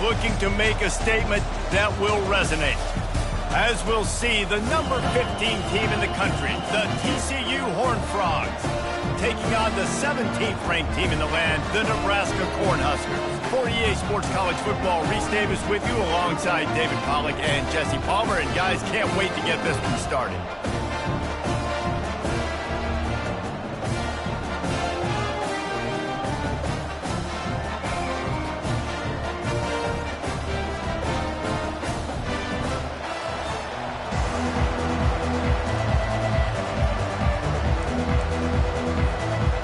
looking to make a statement that will resonate. As we'll see, the number 15 team in the country, the TCU Horned Frogs, taking on the 17th ranked team in the land, the Nebraska Cornhuskers. For EA Sports College Football, Reese Davis with you alongside David Pollack and Jesse Palmer. And guys, can't wait to get this one started.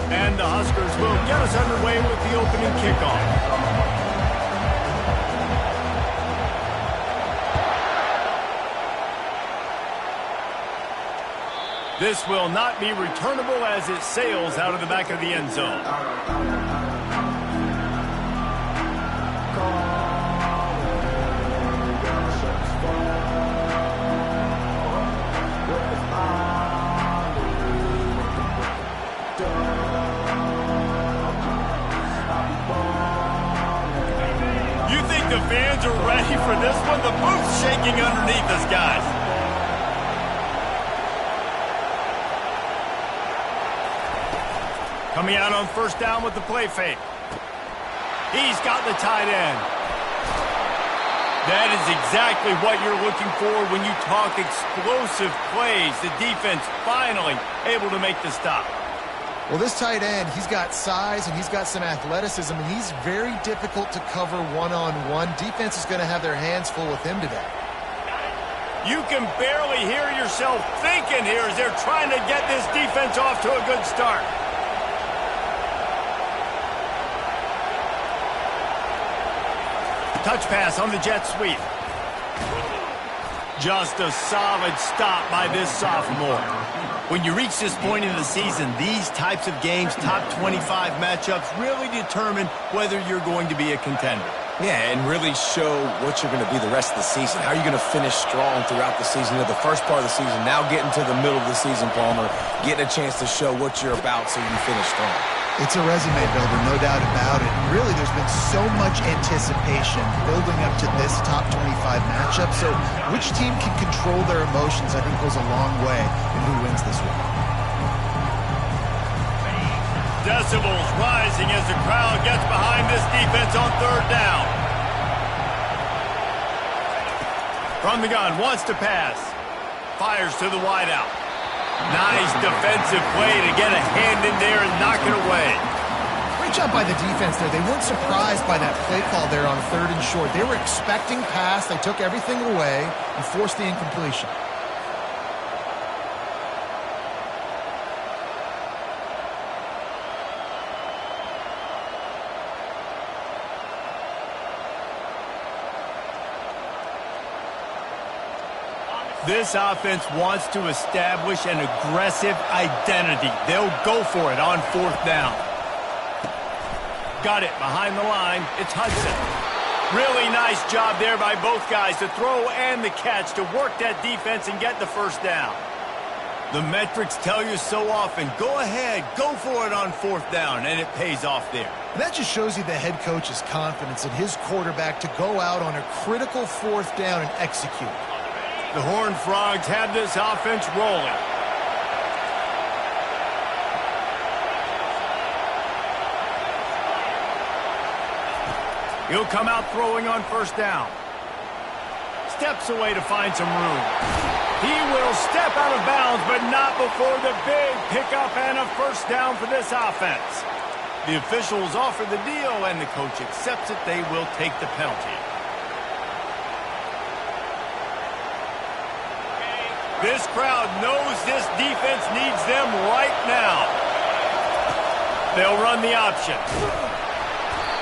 And the Huskers will get us underway with the opening kickoff. This will not be returnable as it sails out of the back of the end zone. You think the fans are ready for this one? The booth's shaking underneath us, guys. Coming out on first down with the play fake. He's got the tight end. That is exactly what you're looking for when you talk explosive plays. The defense finally able to make the stop. Well, this tight end, he's got size and he's got some athleticism, and he's very difficult to cover one-on-one. Defense is going to have their hands full with him today. You can barely hear yourself thinking here as they're trying to get this defense off to a good start. Touch pass on the jet sweep. Just a solid stop by this sophomore. When you reach this point in the season, these types of games, top 25 matchups, really determine whether you're going to be a contender. Yeah, and really show what you're going to be the rest of the season. How are you going to finish strong throughout the season? The first part of the season, now getting to the middle of the season, Palmer, getting a chance to show what you're about so you finish strong. It's a resume builder, no doubt about it. And really, there's been so much anticipation building up to this top 25 matchup. So which team can control their emotions, I think, goes a long way in who wins this one. Decibels rising as the crowd gets behind this defense on third down. From the gun, wants to pass. Fires to the wideout. Nice defensive play to get a hand in there and knock it away. Great job by the defense there. They weren't surprised by that play call there on third and short. They were expecting pass. They took everything away and forced the incompletion. This offense wants to establish an aggressive identity. They'll go for it on fourth down. Got it behind the line. It's Hudson. Really nice job there by both guys to throw and the catch to work that defense and get the first down. The metrics tell you so often, go ahead, go for it on fourth down, and it pays off there. And that just shows you the head coach's confidence in his quarterback to go out on a critical fourth down and execute. The Horned Frogs have this offense rolling. He'll come out throwing on first down. Steps away to find some room. He will step out of bounds, but not before the big pickup and a first down for this offense. The officials offer the deal, and the coach accepts it. They will take the penalty. This crowd knows this defense needs them right now. They'll run the option.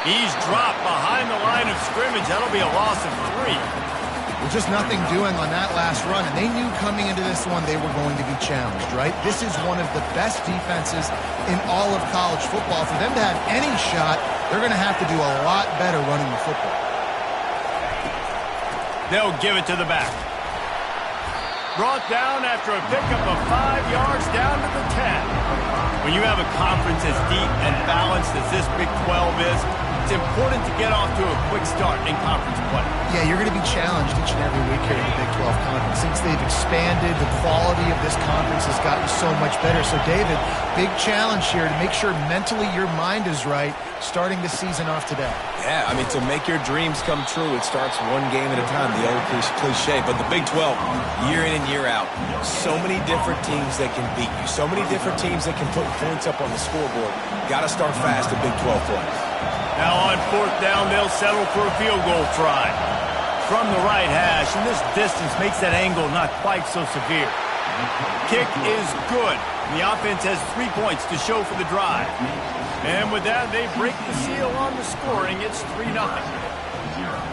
He's dropped behind the line of scrimmage. That'll be a loss of 3. Well, just nothing doing on that last run, and they knew coming into this one they were going to be challenged, right? This is one of the best defenses in all of college football. For them to have any shot, they're going to have to do a lot better running the football. They'll give it to the back. Brought down after a pickup of 5 yards down to the 10. When you have a conference as deep and balanced as this Big 12 is, It's important to get off to a quick start in conference play. Yeah, you're going to be challenged each and every week here in the Big 12 Conference. Since they've expanded, the quality of this conference has gotten so much better. So, David, big challenge here to make sure mentally your mind is right starting the season off today. Yeah, I mean, to make your dreams come true, it starts one game at a time, the old cliche. But the Big 12, year in and year out, so many different teams that can beat you, so many different teams that can put points up on the scoreboard. Got to start fast at Big 12 play. Now on 4th down, they'll settle for a field goal try. From the right hash, and this distance makes that angle not quite so severe. Kick is good. The offense has 3 points to show for the drive. And with that, they break the seal on the scoring. It's 3-0.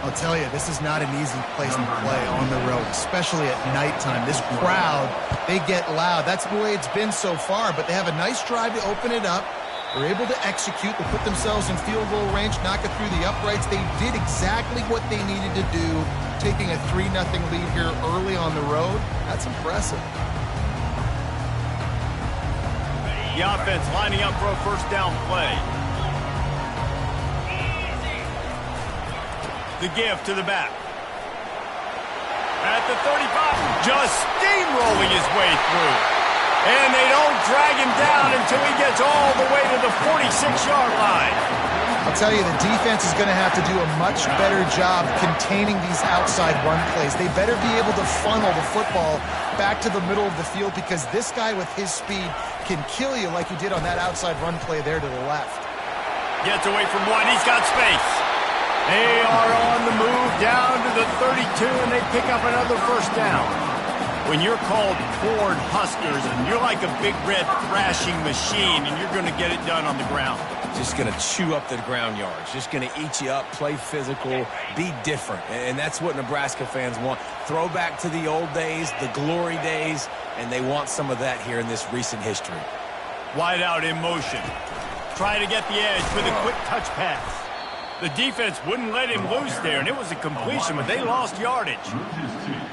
I'll tell you, this is not an easy place to play on the road, especially at nighttime. This crowd, they get loud. That's the way it's been so far, but they have a nice drive to open it up. They're able to execute, to put themselves in field goal range, knock it through the uprights. They did exactly what they needed to do, taking a 3-0 lead here early on the road. That's impressive. The offense lining up for a first down play. The give to the back. At the 35, just steamrolling his way through. And they don't drag him down until he gets all the way to the 46-yard line. I'll tell you, the defense is going to have to do a much better job containing these outside run plays. They better be able to funnel the football back to the middle of the field because this guy with his speed can kill you like he did on that outside run play there to the left. Gets away from one. He's got space. They are on the move down to the 32, and they pick up another first down. When you're called Ford Huskers and you're like a big red thrashing machine and you're going to get it done on the ground. Just going to chew up the ground yards. Just going to eat you up, play physical, be different. And that's what Nebraska fans want. Throw back to the old days, the glory days, and they want some of that here in this recent history. Wide out in motion. Try to get the edge with a quick touch pass. The defense wouldn't let him loose there, and it was a completion, but they lost yardage.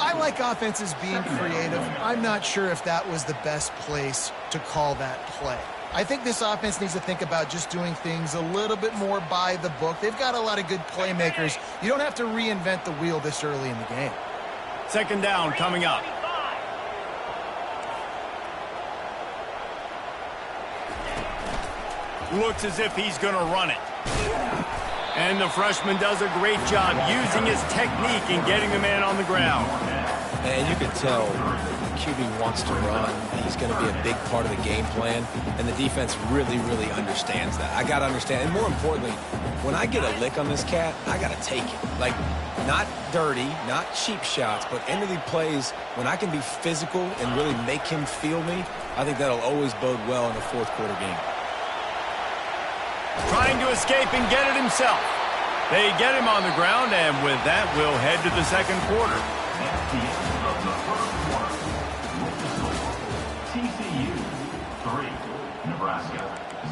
I like offenses being creative. I'm not sure if that was the best place to call that play. I think this offense needs to think about just doing things a little bit more by the book. They've got a lot of good playmakers. You don't have to reinvent the wheel this early in the game. Second down coming up. Looks as if he's going to run it. And the freshman does a great job using his technique and getting the man on the ground. And you can tell the QB wants to run. He's going to be a big part of the game plan. And the defense really, really understands that. I got to understand. And more importantly, when I get a lick on this cat, I got to take it. Like, not dirty, not cheap shots, but end of the plays, when I can be physical and really make him feel me, I think that'll always bode well in a fourth quarter game. Trying to escape and get it himself. They get him on the ground, and with that, we'll head to the second quarter. TCU 3, Nebraska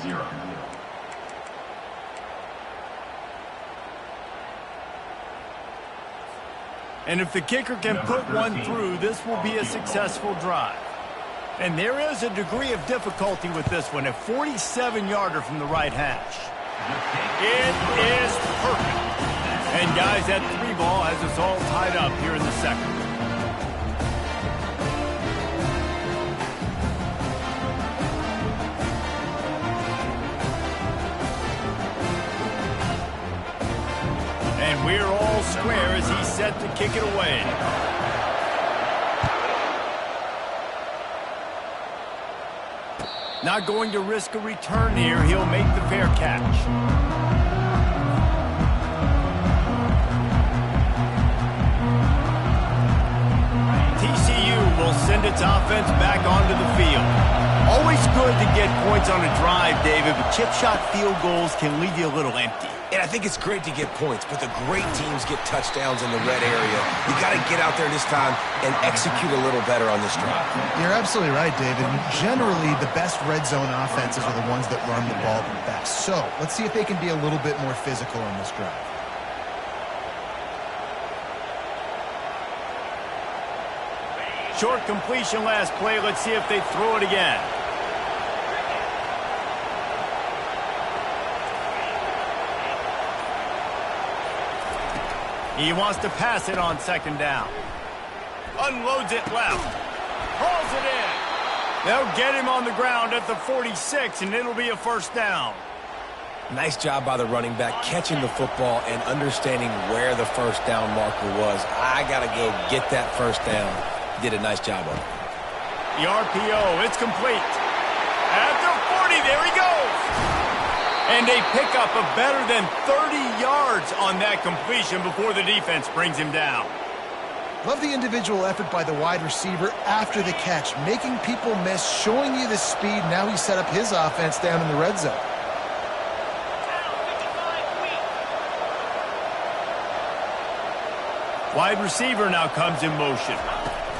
0. And if the kicker can put one through, this will be a successful drive. And there is a degree of difficulty with this one, a 47-yarder from the right hash. It is perfect. And guys, that 3-ball has us all tied up here in the second. And we're all square as he's set to kick it away. Not going to risk a return here. He'll make the fair catch. TCU will send its offense back onto the field. Always good to get points on a drive, David, but chip shot field goals can leave you a little empty. And I think it's great to get points, but the great teams get touchdowns in the red area. You got to get out there this time and execute a little better on this drive. You're absolutely right, David. Generally, the best red zone offenses are the ones that run the ball the best. So let's see if they can be a little bit more physical on this drive. Short completion last play. Let's see if they throw it again. He wants to pass it on second down. Unloads it left. Hauls it in. They'll get him on the ground at the 46, and it'll be a first down. Nice job by the running back catching the football and understanding where the first down marker was. I got to go get that first down. He did a nice job of it. The RPO, it's complete. At the 40, there he goes. And they pick up a better than 30 yards on that completion before the defense brings him down. Love the individual effort by the wide receiver after the catch, making people miss, showing you the speed. Now he set up his offense down in the red zone. Wide receiver now comes in motion.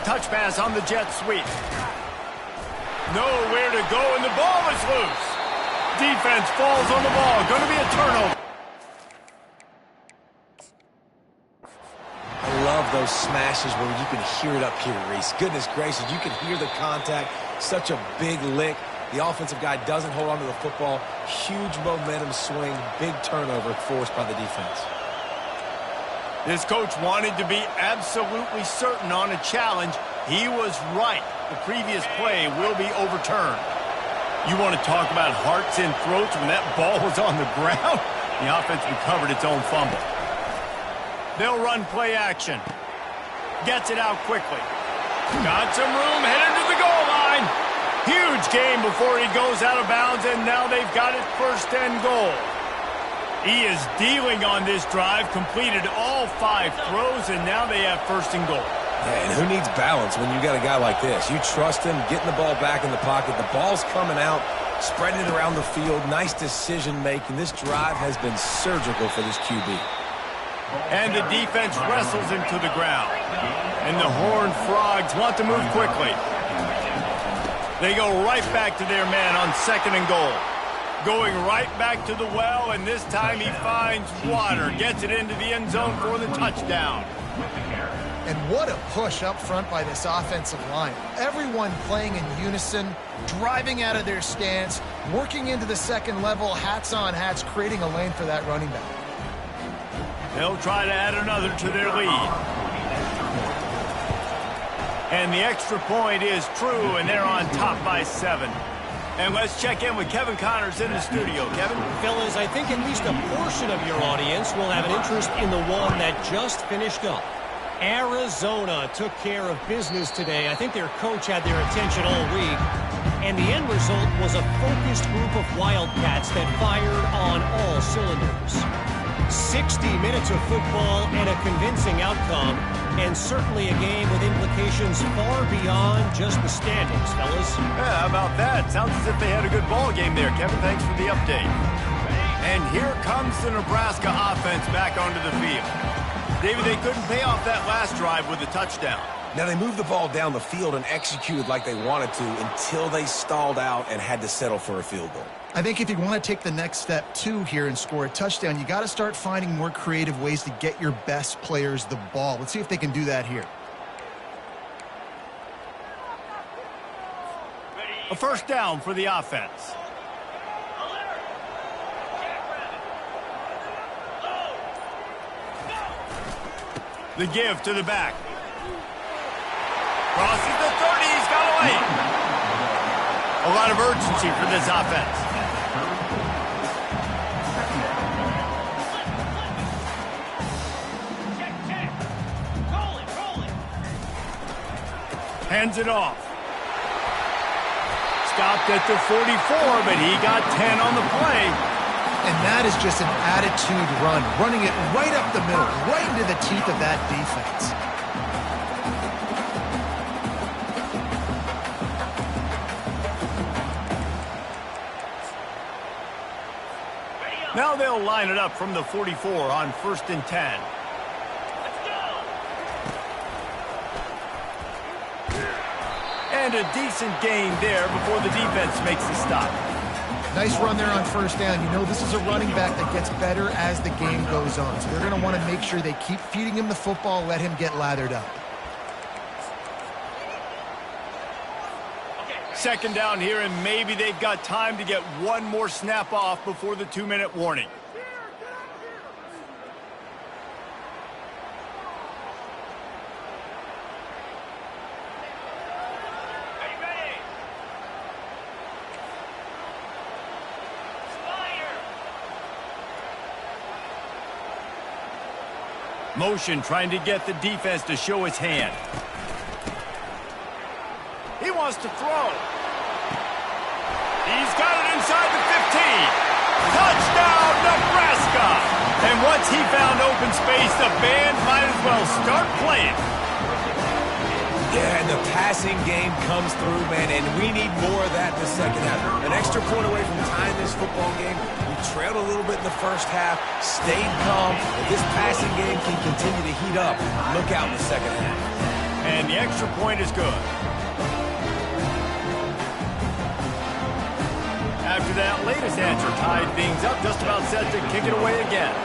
Touch pass on the jet sweep. Nowhere to go, and the ball is loose. Defense falls on the ball. Going to be a turnover. I love those smashes where you can hear it up here, Reese. Goodness gracious, you can hear the contact. Such a big lick. The offensive guy doesn't hold on to the football. Huge momentum swing. Big turnover forced by the defense. This coach wanted to be absolutely certain on a challenge. He was right. The previous play will be overturned. You want to talk about hearts and throats when that ball was on the ground? The offense recovered its own fumble. They'll run play action. Gets it out quickly. Got some room, headed to the goal line. Huge gain before he goes out of bounds, and now they've got it first and goal. He is dealing on this drive, completed all 5 throws, and now they have first and goal. Yeah, and who needs balance when you got a guy like this? You trust him, getting the ball back in the pocket. The ball's coming out, spreading it around the field. Nice decision-making. This drive has been surgical for this QB. And the defense wrestles him to the ground. And the Horned Frogs want to move quickly. They go right back to their man on second and goal. Going right back to the well, and this time he finds water. Gets it into the end zone for the touchdown. And what a push up front by this offensive line. Everyone playing in unison, driving out of their stance, working into the second level, hats on hats, creating a lane for that running back. They'll try to add another to their lead. And the extra point is true, and they're on top by 7. And let's check in with Kevin Connors in the studio. Kevin? Fellas, I think at least a portion of your audience will have an interest in the one that just finished up. Arizona took care of business today. I think their coach had their attention all week. And the end result was a focused group of Wildcats that fired on all cylinders. 60 minutes of football and a convincing outcome, and certainly a game with implications far beyond just the standings, fellas. Yeah, how about that? Sounds as if they had a good ball game there, Kevin. Thanks for the update. And here comes the Nebraska offense back onto the field. David, they couldn't pay off that last drive with a touchdown. Now, they moved the ball down the field and executed like they wanted to until they stalled out and had to settle for a field goal. I think if you want to take the next step, too, here and score a touchdown, you got to start finding more creative ways to get your best players the ball. Let's see if they can do that here. A first down for the offense. The give to the back. Crosses the 30, he's got away. A lot of urgency for this offense. Hands it off. Stopped at the 44, but he got 10 on the play. And that is just an attitude run, running it right up the middle, right into the teeth of that defense. Now they'll line it up from the 44 on 1st and 10. And a decent gain there before the defense makes the stop. Nice run there on first down. You know, this is a running back that gets better as the game goes on. So they're going to want to make sure they keep feeding him the football, let him get lathered up. Second down here, and maybe they've got time to get one more snap off before the 2-minute warning. Motion trying to get the defense to show his hand. He wants to throw. He's got it inside the 15. Touchdown, Nebraska! And once he found open space, the band might as well start playing. Yeah, and the passing game comes through, man, and we need more of that in the second half. An extra point away from tying this football game. We trailed a little bit in the first half, stayed calm. If this passing game can continue to heat up, look out in the second half. And the extra point is good. After that latest answer tied things up, just about set to kick it away again.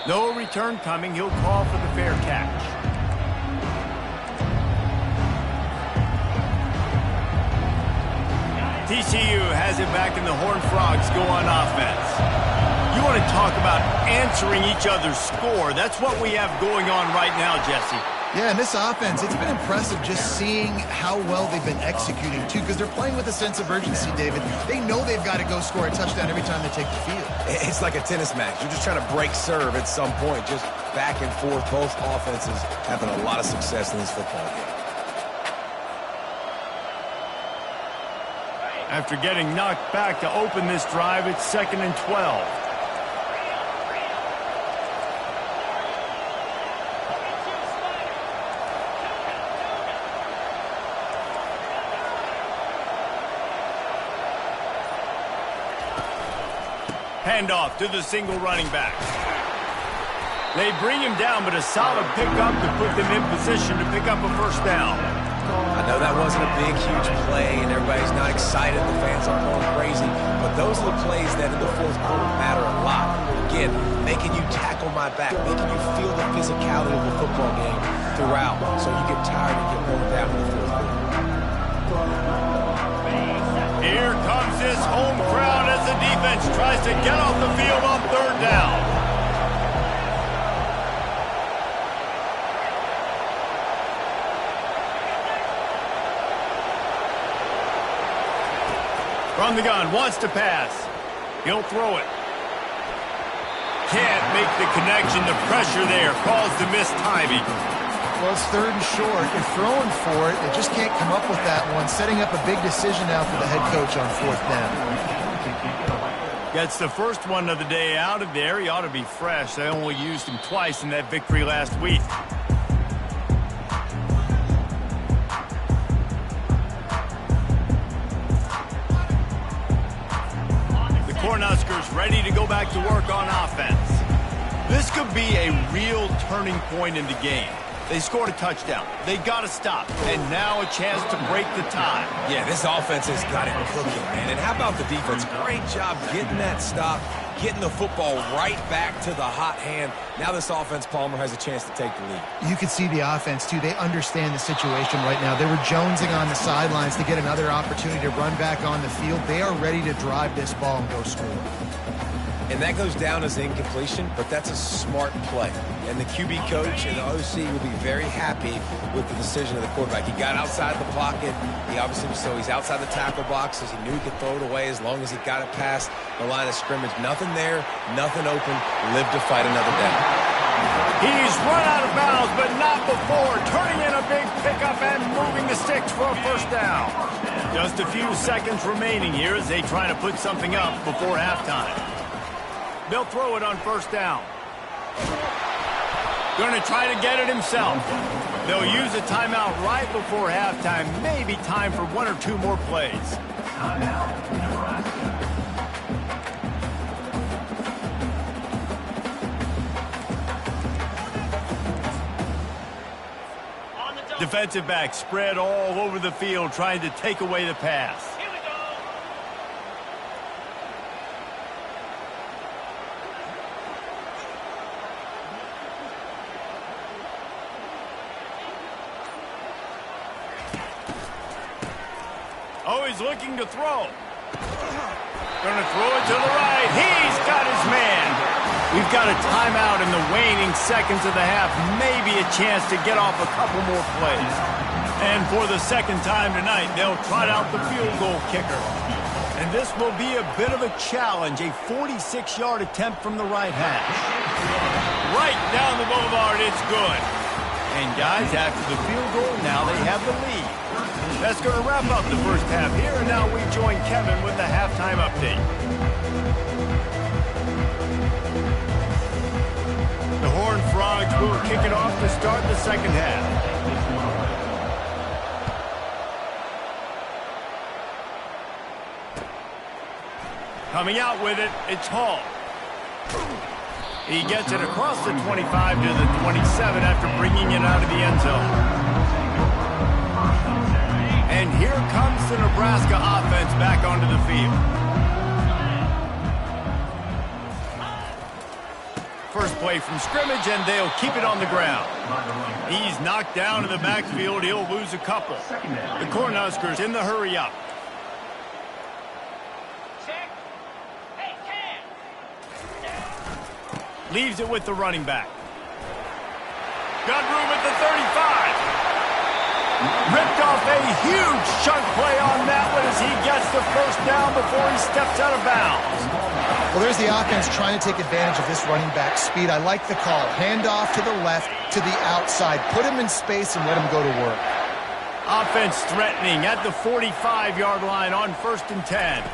No return coming. He'll call for the fair catch. TCU has it back and the Horned Frogs go on offense. You want to talk about answering each other's score. That's what we have going on right now, Jesse. Yeah, and this offense, it's been impressive just seeing how well they've been executing, too, because they're playing with a sense of urgency, David. They know they've got to go score a touchdown every time they take the field. It's like a tennis match. You're just trying to break serve at some point, just back and forth. Both offenses having a lot of success in this football game. After getting knocked back to open this drive, it's 2nd and 12. Handoff to the single running back. They bring him down, but a solid pickup to put them in position to pick up a first down. I know that wasn't a big, huge play, and everybody's not excited. The fans are going crazy. But those are the plays that in the fourth quarter matter a lot. Again, making you tackle my back, making you feel the physicality of the football game throughout, so you get tired and get worn down in the fourth quarter. Here comes this home crowd as the defense tries to get off the field on 3rd down. From the gun, wants to pass. He'll throw it. Can't make the connection. The pressure there caused the missed timing. Well, it's 3rd and short. They're throwing for it. They just can't come up with that one. Setting up a big decision now for the head coach on 4th down. Gets the first one of the day out of there. He ought to be fresh. They only used him twice in that victory last week. The Cornhuskers ready to go back to work on offense. This could be a real turning point in the game. They scored a touchdown. They got to stop. And now a chance to break the tie. Yeah, this offense has got it cooking, man. And how about the defense? Great job getting that stop, getting the football right back to the hot hand. Now this offense, Palmer, has a chance to take the lead. You can see the offense, too. They understand the situation right now. They were jonesing on the sidelines to get another opportunity to run back on the field. They are ready to drive this ball and go score. And that goes down as incompletion, but that's a smart play. And the QB coach and the OC will be very happy with the decision of the quarterback. He got outside the pocket. He obviously was so he's outside the tackle boxes. He knew he could throw it away as long as he got it past the line of scrimmage. Nothing there, nothing open. Live to fight another day. He's run out of bounds, but not before. Turning in a big pickup and moving the sticks for a first down. Just a few seconds remaining here as they try to put something up before halftime. They'll throw it on 1st down. Going to try to get it himself. They'll use a timeout right before halftime. Maybe time for 1 or 2 more plays. Defensive back spread all over the field trying to take away the pass. Oh, he's looking to throw. Going to throw it to the right. He's got his man. We've got a timeout in the waning seconds of the half. Maybe a chance to get off a couple more plays. And for the second time tonight, they'll trot out the field goal kicker. And this will be a bit of a challenge. A 46-yard attempt from the right hash. Right down the boulevard, it's good. And guys, after the field goal, now they have the lead. That's going to wrap up the first half here, and now we join Kevin with the halftime update. The Horned Frogs will kick it off to start the second half. Coming out with it, it's Hall. He gets it across the 25 to the 27 after bringing it out of the end zone. And here comes the Nebraska offense back onto the field. First play from scrimmage, and they'll keep it on the ground. He's knocked down in the backfield. He'll lose a couple. The Cornhuskers in the hurry up. Leaves it with the running back. Got room at the 35. Ripped off a huge chunk play on that one as he gets the first down before he steps out of bounds. Well, there's the offense trying to take advantage of this running back speed. I like the call. Hand off to the left, to the outside. Put him in space and let him go to work. Offense threatening at the 45-yard line on 1st and 10.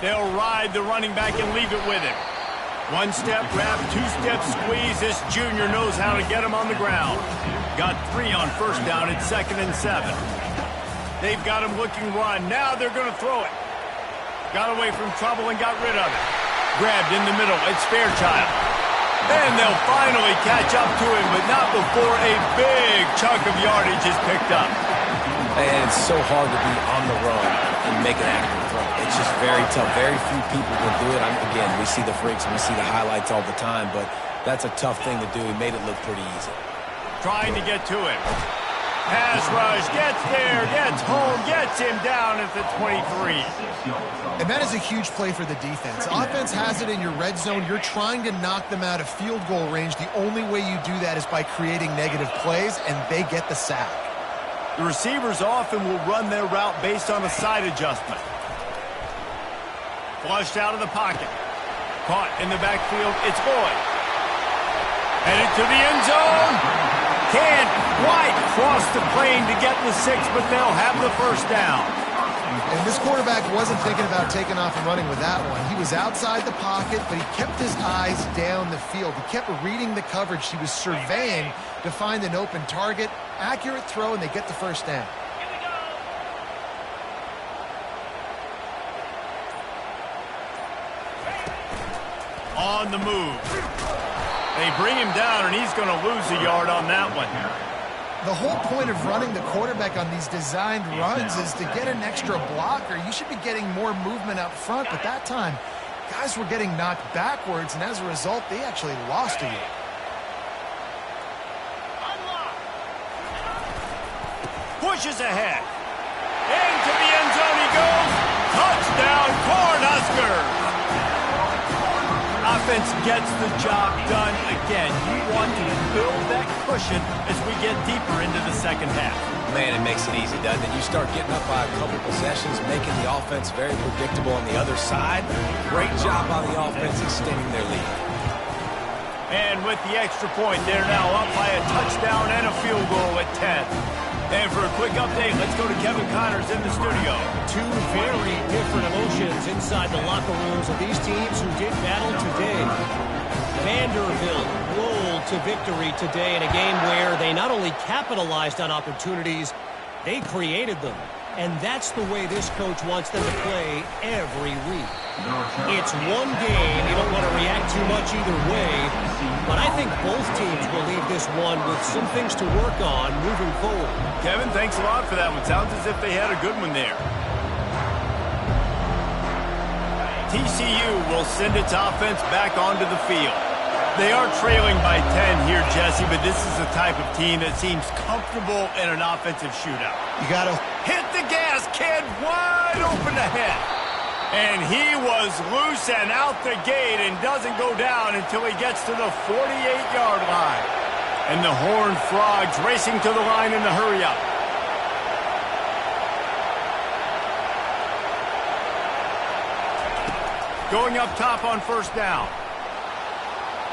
They'll ride the running back and leave it with him. One-step wrap, two-step squeeze. This junior knows how to get him on the ground. Got 3 on first down at 2nd and 7. They've got him looking run. Now they're going to throw it. Got away from trouble and got rid of it. Grabbed in the middle. It's Fairchild. And they'll finally catch up to him, but not before a big chunk of yardage is picked up. And it's so hard to be on the run and make an accurate throw. It's just very tough. Very few people can do it. Again, we see the freaks and we see the highlights all the time, but that's a tough thing to do. He made it look pretty easy. Trying to get to him. Pass rush, gets there, gets home, gets him down at the 23. And that is a huge play for the defense. Offense has it in your red zone. You're trying to knock them out of field goal range. The only way you do that is by creating negative plays, and they get the sack. The receivers often will run their route based on a side adjustment. Flushed out of the pocket. Caught in the backfield, it's Boyd. Headed to the end zone. Can't quite cross the plane to get the 6, but they'll have the first down. And this quarterback wasn't thinking about taking off and running with that one. He was outside the pocket, but he kept his eyes down the field. He kept reading the coverage. He was surveying to find an open target. Accurate throw, and they get the first down. On the move. They bring him down, and he's going to lose a yard on that one. The whole point of running the quarterback on these designed runs is to get an extra blocker. You should be getting more movement up front, but that time, guys were getting knocked backwards, and as a result, they actually lost a yard. Pushes ahead. Into the end zone he goes. Touchdown, Cornhuskers. Offense gets the job done again. You want to build that cushion as we get deeper into the second half. Man, it makes it easy, doesn't it? You start getting up by a couple possessions, making the offense very predictable on the other side. Great job by the offense extending their lead. And with the extra point, they're now up by a touchdown and a field goal at 10. And for a quick update, let's go to Kevin Connors in the studio. Two very different emotions inside the locker rooms of these teams who did battle today. Vanderbilt rolled to victory today in a game where they not only capitalized on opportunities, they created them. And that's the way this coach wants them to play every week. It's one game. You don't want to react too much either way. But I think both teams will leave this one with some things to work on moving forward. Kevin, thanks a lot for that one. Sounds as if they had a good one there. TCU will send its offense back onto the field. They are trailing by 10 here, Jesse, but this is the type of team that seems comfortable in an offensive shootout. You got to hit the gas, kid, wide open ahead. And he was loose and out the gate and doesn't go down until he gets to the 48-yard line. And the Horned Frogs racing to the line in the hurry-up. Going up top on first down.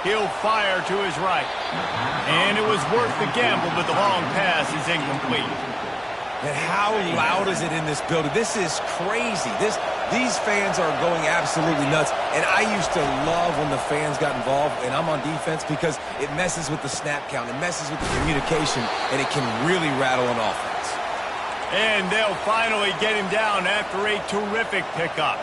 He'll fire to his right. And it was worth the gamble, but the long pass is incomplete. And how loud is it in this building? This is crazy. These fans are going absolutely nuts. And I used to love when the fans got involved, and I'm on defense, because it messes with the snap count. It messes with the communication, and it can really rattle an offense. And they'll finally get him down after a terrific pickup.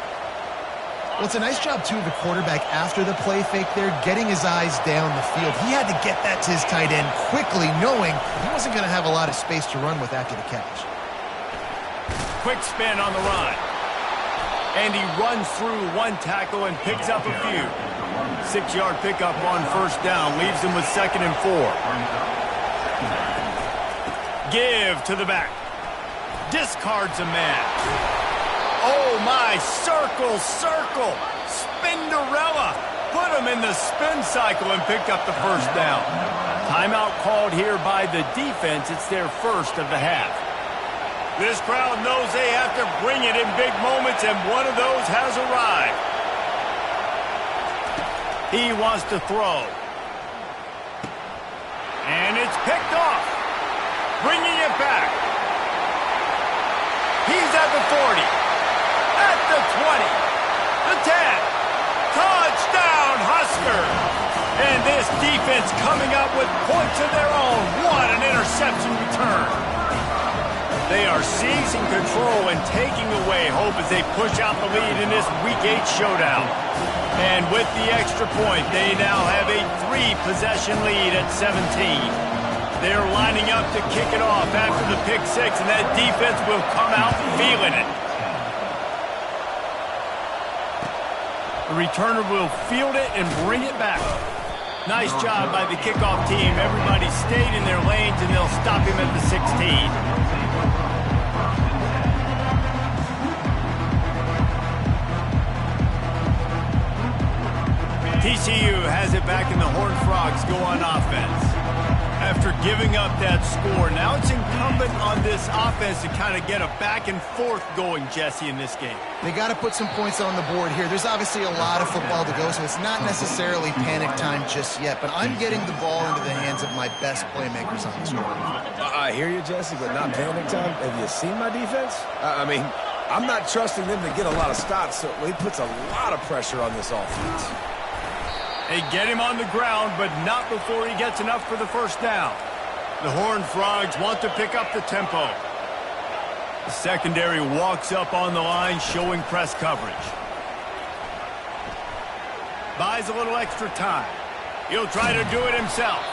Well, it's a nice job, too, of the quarterback after the play fake there, getting his eyes down the field. He had to get that to his tight end quickly, knowing he wasn't going to have a lot of space to run with after the catch. Quick spin on the run. And he runs through one tackle and picks up a few. 6-yard pickup on first down, leaves him with 2nd and 4. Give to the back. Discards a man. Oh, my, circle, Spinderella. Put him in the spin cycle and picked up the first down. Timeout called here by the defense. It's their first of the half. This crowd knows they have to bring it in big moments, and one of those has arrived. He wants to throw. And it's picked off. Bringing it back. He's at the 40. At the 20, the 10, touchdown Huskers! And this defense coming up with points of their own. What an interception return. They are seizing control and taking away hope as they push out the lead in this Week 8 showdown. And with the extra point, they now have a 3-possession lead at 17. They're lining up to kick it off after the pick 6, and that defense will come out feeling it. The returner will field it and bring it back. Nice job by the kickoff team. Everybody stayed in their lanes, and they'll stop him at the 16. TCU has it back, and the Horned Frogs go on offense. After giving up that score, now it's incumbent on this offense to kind of get a back and forth going, Jesse, in this game. They got to put some points on the board here. There's obviously a lot of football to go, so it's not necessarily panic time just yet, but I'm getting the ball into the hands of my best playmakers on this one. I hear you, Jesse, but not panic time. Have you seen my defense? I mean, I'm not trusting them to get a lot of stops, so it puts a lot of pressure on this offense. They get him on the ground, but not before he gets enough for the first down. The Horned Frogs want to pick up the tempo. The secondary walks up on the line, showing press coverage. Buys a little extra time. He'll try to do it himself.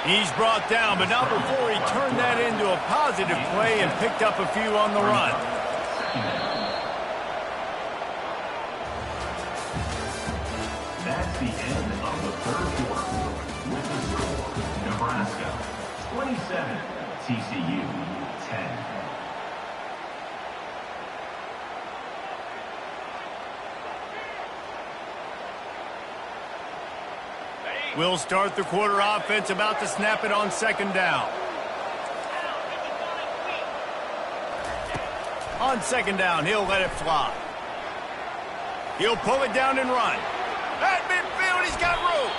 He's brought down, but not before he turned that into a positive play and picked up a few on the run. That's the end of the third quarter. With the score, Nebraska 27, TCU 10. We'll start the quarter offense, about to snap it on second down. On second down, he'll let it fly. He'll pull it down and run. At midfield, he's got room.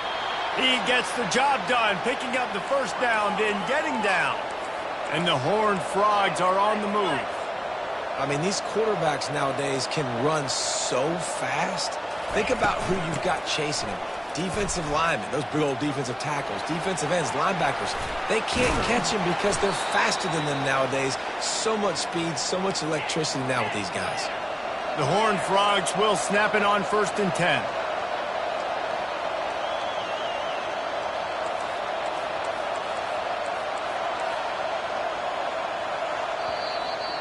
He gets the job done, picking up the first down, then getting down. And the Horned Frogs are on the move. I mean, these quarterbacks nowadays can run so fast. Think about who you've got chasing them. Defensive linemen, those big old defensive tackles, defensive ends, linebackers. They can't catch him because they're faster than them nowadays. So much speed, so much electricity now with these guys. The Horned Frogs will snap it on 1st and 10.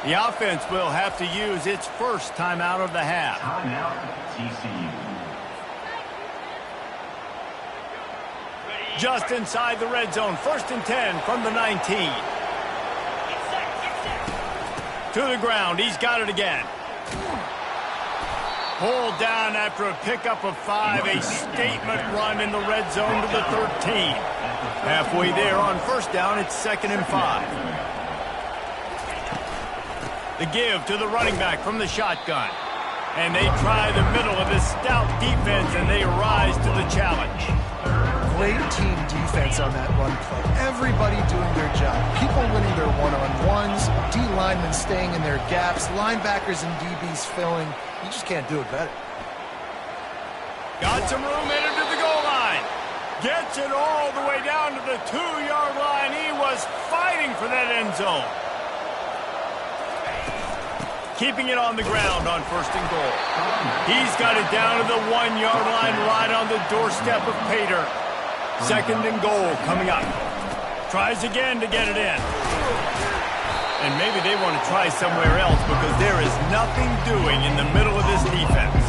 The offense will have to use its first timeout of the half. Timeout, TCU. Just inside the red zone, 1st and 10 from the 19. To the ground, he's got it again. Pulled down after a pickup of 5, a statement run in the red zone to the 13. Halfway there on first down, it's 2nd and 5. The give to the running back from the shotgun. And they try the middle of this stout defense, and they rise to the challenge. Great team defense on that run play. Everybody doing their job. People winning their one-on-ones, D linemen staying in their gaps, linebackers and DBs filling. You just can't do it better. Got some room, entered to the goal line. Gets it all the way down to the 2-yard line. He was fighting for that end zone. Keeping it on the ground on 1st and goal. He's got it down to the 1-yard line right on the doorstep of Pater. 2nd and goal coming up. Tries again to get it in. And maybe they want to try somewhere else because there is nothing doing in the middle of this defense.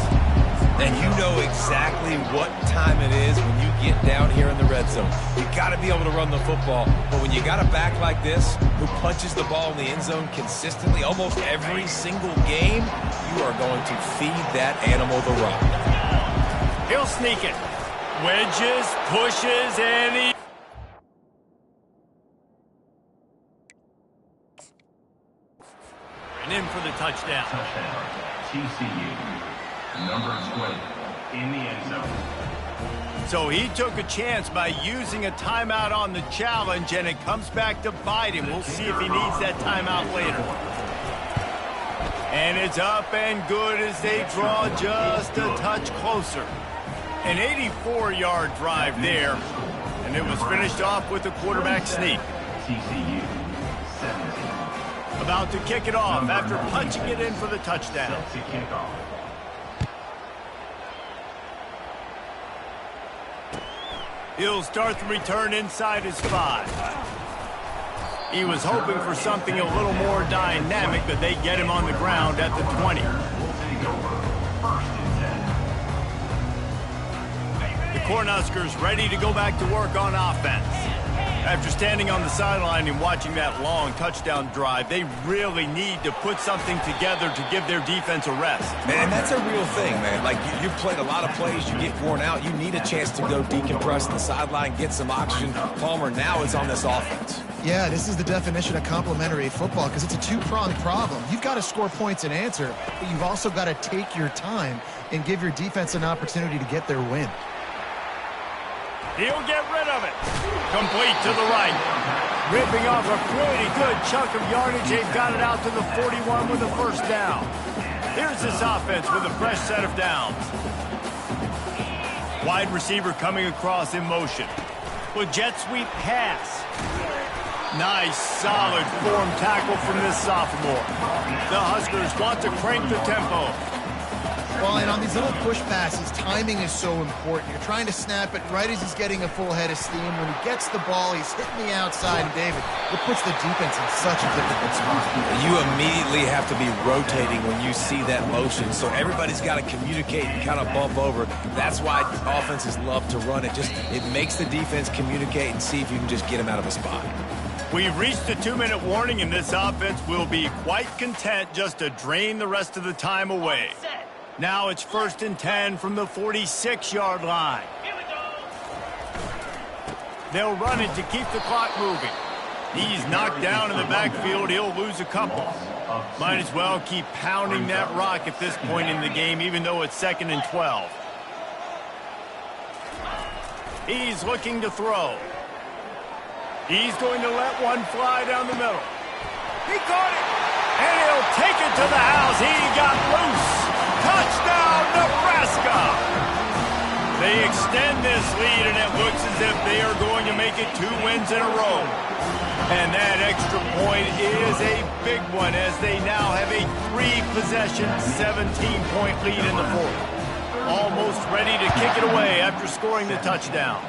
And you know exactly what time it is when you get down here in the red zone. You got to be able to run the football. But when you got a back like this who punches the ball in the end zone consistently almost every single game, you are going to feed that animal the rock. He'll sneak it. Wedges, pushes, and he... And in for the touchdown. Touchdown. TCU. Number 20 in the end zone. So he took a chance by using a timeout on the challenge, and it comes back to bite him. We'll see if he needs that timeout later. And it's up and good as they draw just a touch closer. An 84-yard drive there, and it was finished off with a quarterback sneak. TCU 17. About to kick it off after punching it in for the touchdown. Set to kick off. He'll start the return inside his 5. He was hoping for something a little more dynamic, but they get him on the ground at the 20. The Cornhuskers ready to go back to work on offense. After standing on the sideline and watching that long touchdown drive, they really need to put something together to give their defense a rest. Man, that's a real thing, man. Like, you've played a lot of plays, you get worn out, you need a chance to go decompress on the sideline, get some oxygen. Palmer now is on this offense. Yeah, this is the definition of complementary football because it's a two-pronged problem. You've got to score points and answer, but you've also got to take your time and give your defense an opportunity to get their win. He'll get rid of it. Complete to the right. Ripping off a pretty good chunk of yardage. They've got it out to the 41 with a 1st down. Here's this offense with a fresh set of downs. Wide receiver coming across in motion. With jet sweep pass. Nice, solid form tackle from this sophomore. The Huskers want to crank the tempo. Well, and on these little push passes, timing is so important. You're trying to snap it right as he's getting a full head of steam. When he gets the ball, he's hitting the outside. And, David, it puts the defense in such a difficult spot. You immediately have to be rotating when you see that motion, so everybody's got to communicate and kind of bump over. That's why offenses love to run it. It makes the defense communicate and see if you can just get him out of a spot. We've reached the 2-minute warning, and this offense will be quite content just to drain the rest of the time away. Now it's 1st and 10 from the 46-yard line. They'll run it to keep the clock moving. He's knocked down in the backfield. He'll lose a couple. Might as well keep pounding that rock at this point in the game, even though it's 2nd and 12. He's looking to throw. He's going to let one fly down the middle. He caught it, and he'll take it to the house. He got loose. Touchdown, Nebraska! They extend this lead, and it looks as if they are going to make it 2 wins in a row. And that extra point is a big one, as they now have a 3-possession, 17-point lead in the 4th. Almost ready to kick it away after scoring the touchdown.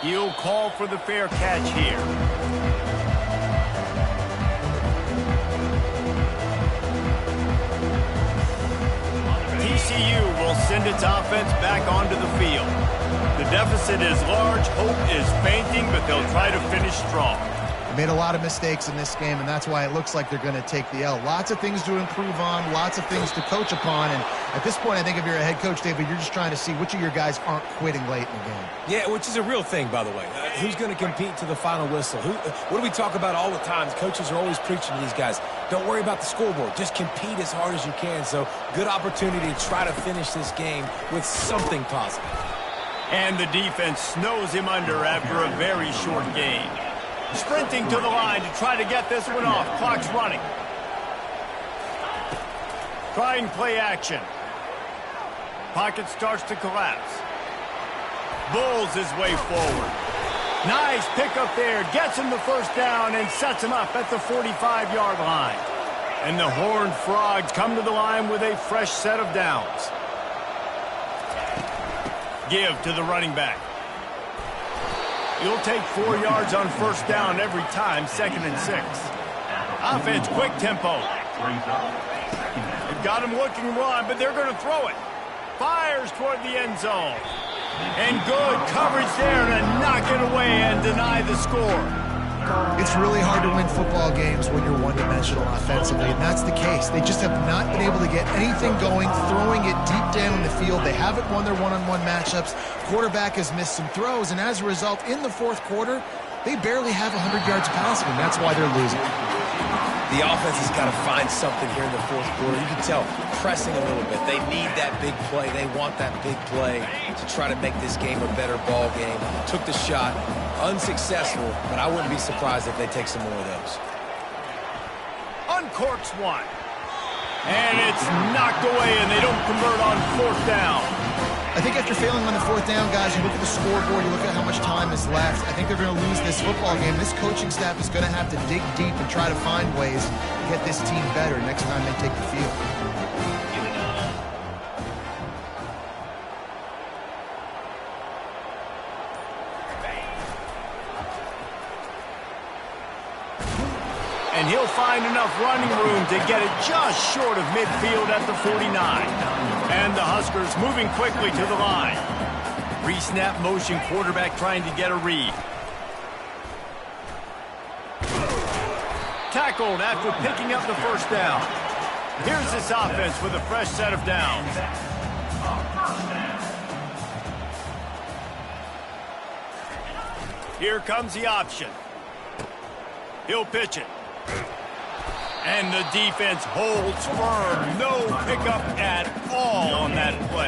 He'll call for the fair catch here. TCU will send its offense back onto the field. The deficit is large, hope is fainting, but they'll try to finish strong. They made a lot of mistakes in this game, and that's why it looks like they're going to take the L. Lots of things to improve on, lots of things to coach upon, and At this point, I think if you're a head coach, David, you're just trying to see which of your guys aren't quitting late in the game. Yeah, which is a real thing, by the way. Who's going to compete to the final whistle? What do we talk about all the time? Coaches are always preaching to these guys. Don't worry about the scoreboard. Just compete as hard as you can. So, good opportunity to try to finish this game with something positive. And the defense snows him under after a very short game. Sprinting to the line to try to get this one off. Clock's running. Trying play action. Pocket starts to collapse. Bulls his way forward. Nice pickup there. Gets him the first down and sets him up at the 45-yard line. And the Horned Frogs come to the line with a fresh set of downs. Give to the running back. He'll take 4 yards on first down every time, 2nd and 6. Offense, quick tempo. They've got him looking to run, but they're going to throw it. Fires toward the end zone. And good coverage there to knock it away and deny the score. It's really hard to win football games when you're one-dimensional offensively, and that's the case. They just have not been able to get anything going, throwing it deep down in the field. They haven't won their one-on-one matchups. Quarterback has missed some throws, and as a result, in the fourth quarter, they barely have 100 yards passing, and that's why they're losing. The offense has got to find something here in the fourth quarter. You can tell, pressing a little bit. They need that big play. They want that big play to try to make this game a better ball game. Took the shot, unsuccessful, but I wouldn't be surprised if they take some more of those. Uncorks one. And it's knocked away, and they don't convert on fourth down. I think after failing on the fourth down, guys, you look at the scoreboard, you look at how much time is left. I think they're going to lose this football game. This coaching staff is going to have to dig deep and try to find ways to get this team better next time they take the field. And he'll find enough running room to get it just short of midfield at the 49. And the Huskers moving quickly to the line. Pre-snap motion, quarterback trying to get a read. Tackled after picking up the first down. Here's this offense with a fresh set of downs. Here comes the option. He'll pitch it. And the defense holds firm. No pickup at all on that play.